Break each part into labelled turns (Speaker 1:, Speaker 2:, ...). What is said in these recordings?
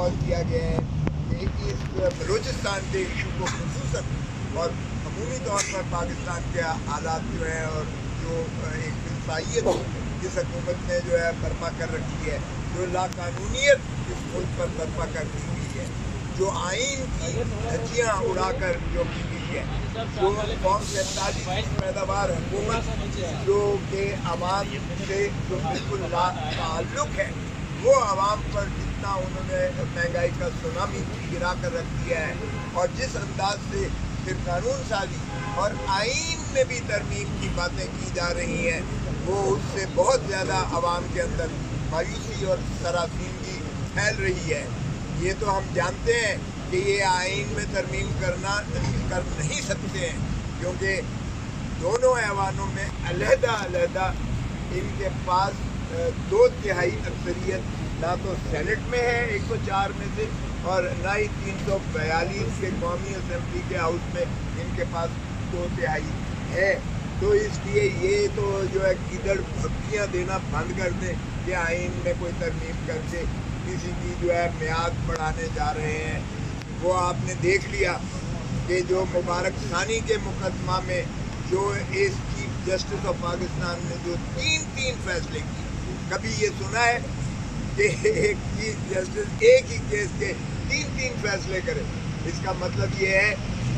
Speaker 1: Call किया गया है कि इस बलूचिस्तान के इशू को खुसूसन और अमूमी तौर पर पाकिस्तान के हालात जो हैं और जो एक फिलसाइयत इस हुकूमत ने जो है बर्पा कर रखी है, जो लाकानूनियत इस मुल्क पर बर्पा कर दी हुई है, जो आइन की धज्जियाँ उड़ाकर जो की गई है, जो कौम 47 पैदावार हुकूमत जो कि आवाम से जो बिल्कुल ताल्लुक है, वो आवाम पर जितना उन्होंने महंगाई का सुनामी गिरा कर रख दिया है और जिस अंदाज से फिर कानून साजी और आइन में भी तरमीम की बातें की जा रही हैं, वो उससे बहुत ज़्यादा आवाम के अंदर मायूसी और सराफिंदगी फैल रही है। ये तो हम जानते हैं कि ये आइन में तरमीम कर नहीं सकते हैं, क्योंकि दोनों ऐवानों में अलहदा इनके पास 2/3 अक्सरियत ना तो सेनेट में है 104 में से और ना ही 342 के कौमी असेंबली के हाउस में इनके पास 2/3 है। तो इसलिए ये तो जो है गिदड़ भक्तियाँ देना बंद कर दें कि आइन में कोई तरमीम करके किसी की जो है मियाद बढ़ाने जा रहे हैं। वो आपने देख लिया कि जो मुबारक सानी के मुकदमा में जो इस चीफ जस्टिस ऑफ पाकिस्तान ने जो तीन फैसले किए, कभी ये सुना है कि एक चीफ जस्टिस एक ही केस के तीन फैसले करे? इसका मतलब ये है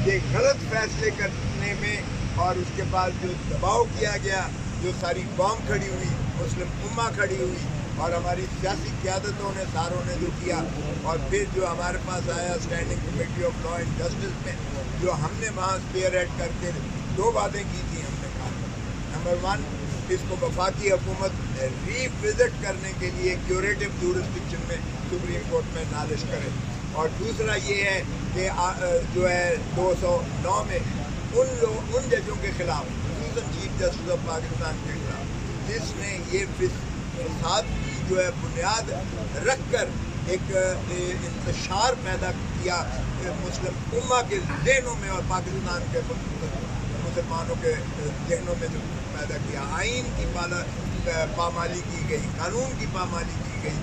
Speaker 1: कि गलत फैसले करने में और उसके बाद जो दबाव किया गया, जो सारी कौम खड़ी हुई, मुस्लिम उम्मा खड़ी हुई और हमारी सियासी क़यादतों ने सारों ने जो किया, और फिर जो हमारे पास आया standing committee of law and justice में जो हमने वहाँ स्पेयर हेड करके 2 बातें की थी। हमने कहा नंबर 1, इसको वफाकी हुकूमत रीविजिट करने के लिए क्यूरेटिव जूरिसडिक्शन में सुप्रीम कोर्ट में नालिश करे, और दूसरा ये है कि जो है 209 में उन जजों के खिलाफ, चीफ जस्टिस ऑफ पाकिस्तान के खिलाफ, जिसने ये फसाद की जो है बुनियाद रख कर एक इंतशार पैदा किया मुस्लिम उम्मा के ज़हनों में और पाकिस्तान के मुसलमानों के ज़हनों में जो पैदा किया, आइन की पामाली की गई, कानून की पामाली की गई,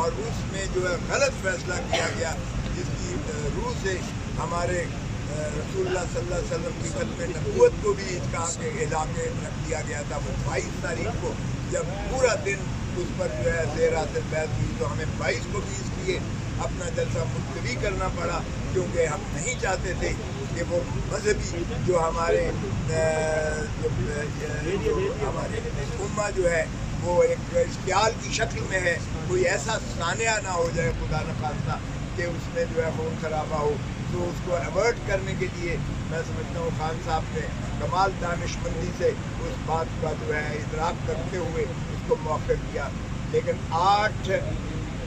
Speaker 1: और उसमें जो है गलत फैसला किया गया, जिसकी रूह से हमारे रसूलुल्लाह सल्लल्लाहु अलैहि वसल्लम की खत्म नबूवत को भी इसका के इलाके में रख दिया गया था। वो 22 तारीख को जब पूरा दिन उस पर जो है ज़ेर हासिल बहस हुई, तो हमें 22 को भी इसलिए अपना जलसा मुलतवी करना पड़ा, क्योंकि हम नहीं चाहते थे कि वो मजहबी जो हमारे उम्मा जो है वो एक इश्तियाल की शक्ल में है, कोई ऐसा सानिया ना हो जाए खुदा न खास्ता कि उसमें जो है खून खराबा हो। तो उसको अवॉइड करने के लिए मैं समझता हूँ खान साहब ने कमाल दानिशमंदी से उस बात का जो है इदराक करते हुए उसको मौका दिया। लेकिन 8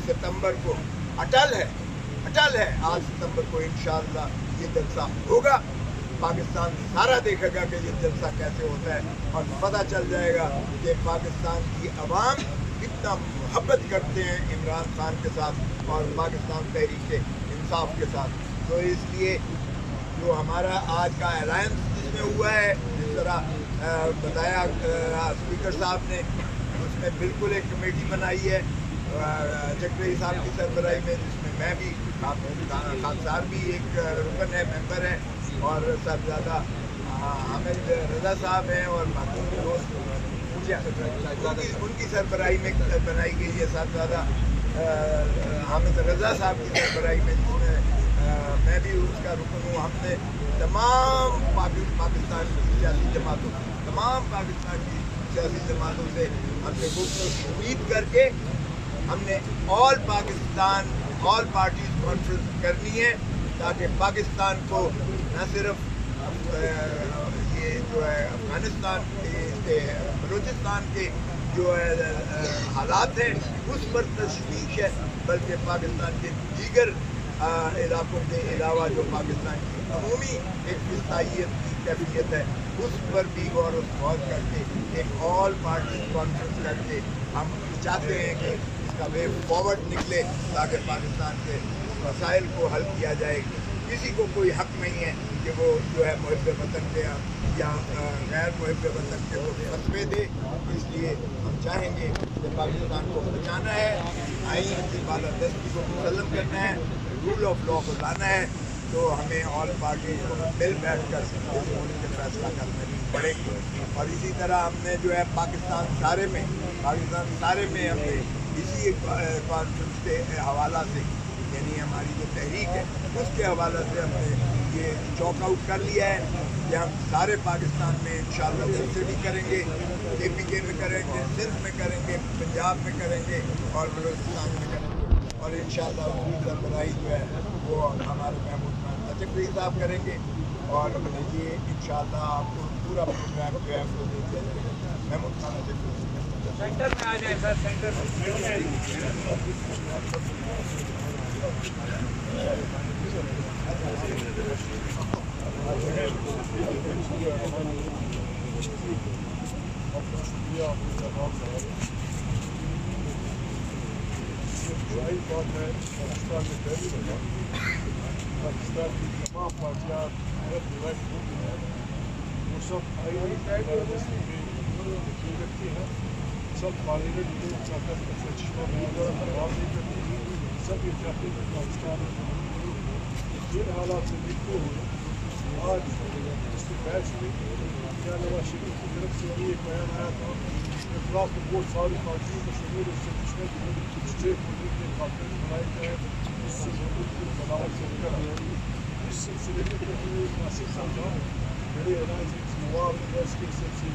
Speaker 1: सितंबर को अटल है 8 सितंबर को इंशाअल्लाह ये जलसा होगा। पाकिस्तान सारा देखेगा कि ये जलसा कैसे होता है, और पता चल जाएगा कि पाकिस्तान की आवाम कितना मोहब्बत करते हैं इमरान खान के साथ और पाकिस्तान तहरीक इंसाफ के साथ। तो इसलिए जो हमारा आज का अलायंस जिसमें हुआ है, जिस तरह बताया स्पीकर साहब ने, उसमें बिल्कुल एक कमेटी बनाई है सेक्रेटरी साहब की सरबराही में, जिसमें मैं भी, खान साहब भी एक रुकन है, मेंबर है, और साहबजादा हामिद रज़ा साहब हैं और मासूम उनकी सरबराही में बनाई गई है, साहबजादा हामिद रज़ा साहब की सरबराही में, जिसमें मैं भी उसका रुकन हूँ। हमने तमाम पाकिस्तान की सियासी जमातों से हमने गुफ्तगू उम्मीद करके हमने ऑल पार्टीज कॉन्फ्रेंस करनी है, ताकि पाकिस्तान को न सिर्फ ये जो है अफगानिस्तान के बलूचिस्तान के जो है हालात हैं उस पर तशवीश है, बल्कि पाकिस्तान के दीगर इलाकों के अलावा जो पाकिस्तान की अमूमी एक फिसाइयत की कैफियत है उस पर भी गौर करके एक ऑल पार्टी कॉन्फ्रेंस करके हम चाहते हैं कि इसका वे फॉरवर्ड निकले, ताकि पाकिस्तान के मसाइल को हल किया जाए। किसी को कोई हक नहीं है कि वो जो है मुहिब वतन के या गैर मुहिब वतन के वो फतवे दे। इसलिए हम चाहेंगे कि पाकिस्तान को बचाना है, आइन की बालादस्ती को मुसल्लम करना है, रूल ऑफ लॉ को लाना है, तो हमें ऑल पार्टी को मिल बैठ कर इस मुल्क के फैसला करने पड़ेंगे। और इसी तरह हमने जो है पाकिस्तान सारे में हमने इसी कॉन्फ्रेंस के हवाला से, यानी हमारी जो तहरीक है उसके हवाले से हमने ये चॉक आउट कर लिया है कि हम सारे पाकिस्तान में इंशाअल्लाह जैसे भी करेंगे, KPK में करेंगे, सिंध में करेंगे, पंजाब में करेंगे और बलूचिस्तान में करेंगे। और इंशाअल्लाह उसकी सरबराही जो है वो हमारे महमूद खान नजफ़ी साहब करेंगे और ये इंशाअल्लाह आपको पूरा प्रोग्राम जो है वो दे दिया जाएगा। महमूद खान नजफ़ी
Speaker 2: सेंटर में आ जाए सर, सेंटर में।
Speaker 3: ज़ाहिर बात है पाकिस्तान में पहली दफ़ा पाकिस्तान की तमाम पार्टियाँ डिवाइड हो गई हैं, वो सब आईनी बालादस्ती में यकीन रखती हैं, सब पार्लियामेंट को ताकत चश्मा में दबाव नहीं करती, सब ये चाहते हैं पाकिस्तान जिन हालात से दिखते हुए आज इस बैच में क्या नवाज शरीफ की तरफ से भी एक बयान आया था, इखलास में बहुत सारी पार्टियों को शमूल इससे पूछने की स्टेट होल्डर के कॉन्फ्रेंस बनाए गए, इससे मुल्क की बनावट से निकल आए। इस सिलसिले में एक नासिक समझा बड़े एलान से नवाब गैस के सबसे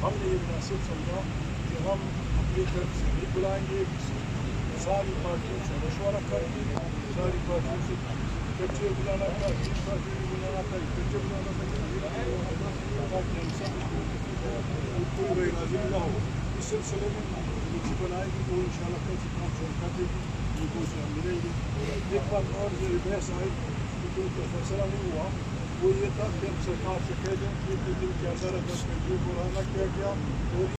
Speaker 3: हमने ये मुनासिब समझा कि हम अपनी तरफ से नहीं बुलाएंगे, सारी पार्टियों से मशवरा करेंगे, सारी पार्टियों से इकट्ठे बुलाना था, तीन पार्टियों को बुलाना था, इकट्ठे बुलाना था, ताकि हम सब कोई नाजिम ना हो। इस सिलसिले में नीति बनाएगी तो इंशाअल्लाह कल से काम शुरू कर देगी, लोगों से हम मिलेंगे। एक बात और जो बहस आई कि कोई फैसला नहीं हुआ, वो ये था कि हम सरकार से कह दें कि 1 दिन के अंदर अगर जो बुलाना किया गया और